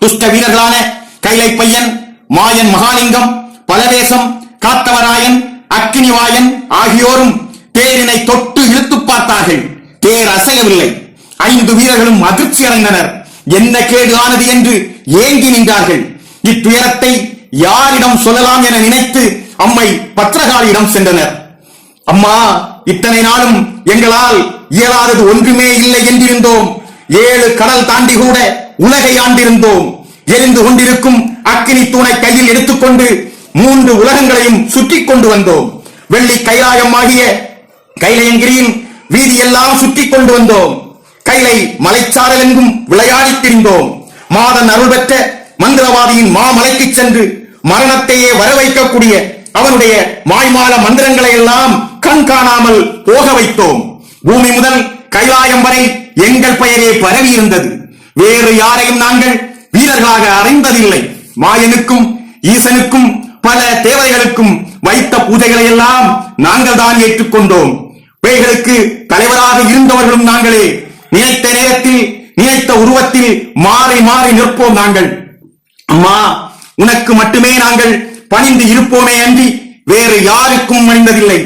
துஷ்ட வீரர்களான கைலை பையன், மாயன் மகாலிங்கம், பலவேசம், காத்தவராயன், அக்கினிவாயன் ஆகியோரும் தேரினை தொட்டு இழுத்து பார்த்தார்கள். தேர் அசையவில்லை. 5 வீரர்களும் அதிர்ச்சி அடைந்தனர். என்ன கேடு ஆனது என்று ஏங்கி நின்றார்கள். இத்துயரத்தை யாரிடம் சொல்லலாம் என நினைத்து அம்மை பத்திரகாளியிடம் சென்றனர். அம்மா, இத்தனை நாளும் எங்களால் இயலாதது ஒன்றுமே இல்லை என்றிருந்தோம். 7 கடல் தாண்டி கூட உலகை ஆண்டிருந்தோம். எரிந்து கொண்டிருக்கும் அக்கினி தூணை கையில் எடுத்துக்கொண்டு 3 உலகங்களையும் சுற்றி கொண்டு வந்தோம். வெள்ளி கைலாயம் ஆகிய கைலையங்கிரியின் வீதியெல்லாம் சுற்றி கொண்டு வந்தோம். கைலை மலைச்சாரல் எங்கும் விளையாடி திரிந்தோம். மாதன் அருள் பெற்ற மந்திரவாதியின் மாமலைக்கு சென்று மரணத்தையே வரவைக்கக்கூடிய அவனுடைய மாய்மால மந்திரங்களை எல்லாம் கண் காணாமல் போக வைத்தோம். பூமி முதல் கைலாயம் வரை எங்கள் பெயரே பரவி இருந்தது. வேறு யாரையும் நாங்கள் வீரர்களாக அறிந்ததில்லை. மாயனுக்கும் ஈசனுக்கும் பல தேவதைகளுக்கும் வைத்த பூஜைகளை எல்லாம் நாங்கள் தான் ஏற்றுக்கொண்டோம். பேய்களுக்கு தலைவராக இருந்தவர்களும் நாங்களே. நினைத்த நேரத்தில் நினைத்த உருவத்தில் மாறி மாறி நிற்போம் நாங்கள். அம்மா, உனக்கு மட்டுமே நாங்கள் பணிந்து இருப்போமே அன்றி வேறு யாருக்கும் மணிந்ததில்லை.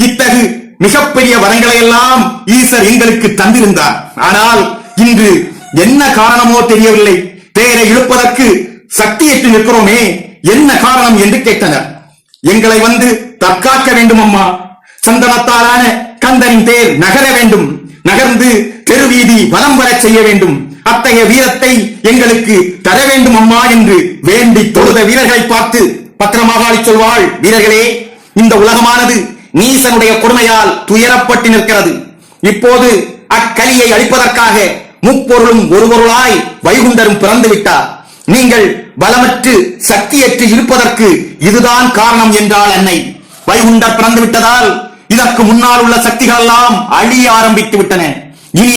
இத்தகு மிகப்பெரிய வரங்களை எல்லாம் ஈசர் எங்களுக்கு தந்திருந்தார். ஆனால் இன்று என்ன காரணமோ தெரியவில்லை, தேரை இழுப்பதற்கு சக்தியற்று நிற்கிறோமே, என்ன காரணம் என்று கேட்டனர். எங்களை வந்து தற்காக்க வேண்டும் அம்மா. சந்தனத்தாலான கந்தனின் தேர் நகர வேண்டும், நகர்ந்து தெருவீதி வலம் வரச் செய்ய வேண்டும். அத்தகைய வீரத்தை எங்களுக்கு தர வேண்டும் அம்மா என்று வேண்டி தொழுத வீரர்களை பார்த்து பத்திரமாகாளி சொல்வாள், வீரர்களே, இந்த உலகமானது நீசனுடைய கொடுமையால் துயரப்பட்டு நிற்கிறது. இப்போது அக்கலியை அழிப்பதற்காக முப்பொருளும் ஒரு பொருளாய் வைகுண்டரும் பிறந்து விட்டார். நீங்கள் பலமற்று சக்தியற்று இருப்பதற்கு இதுதான் காரணம் என்றால் அன்னை. வைகுண்டர் பிறந்து விட்டதால் இதற்கு முன்னால் உள்ள சக்திகள் எல்லாம் அழிய ஆரம்பித்து விட்டன. இனி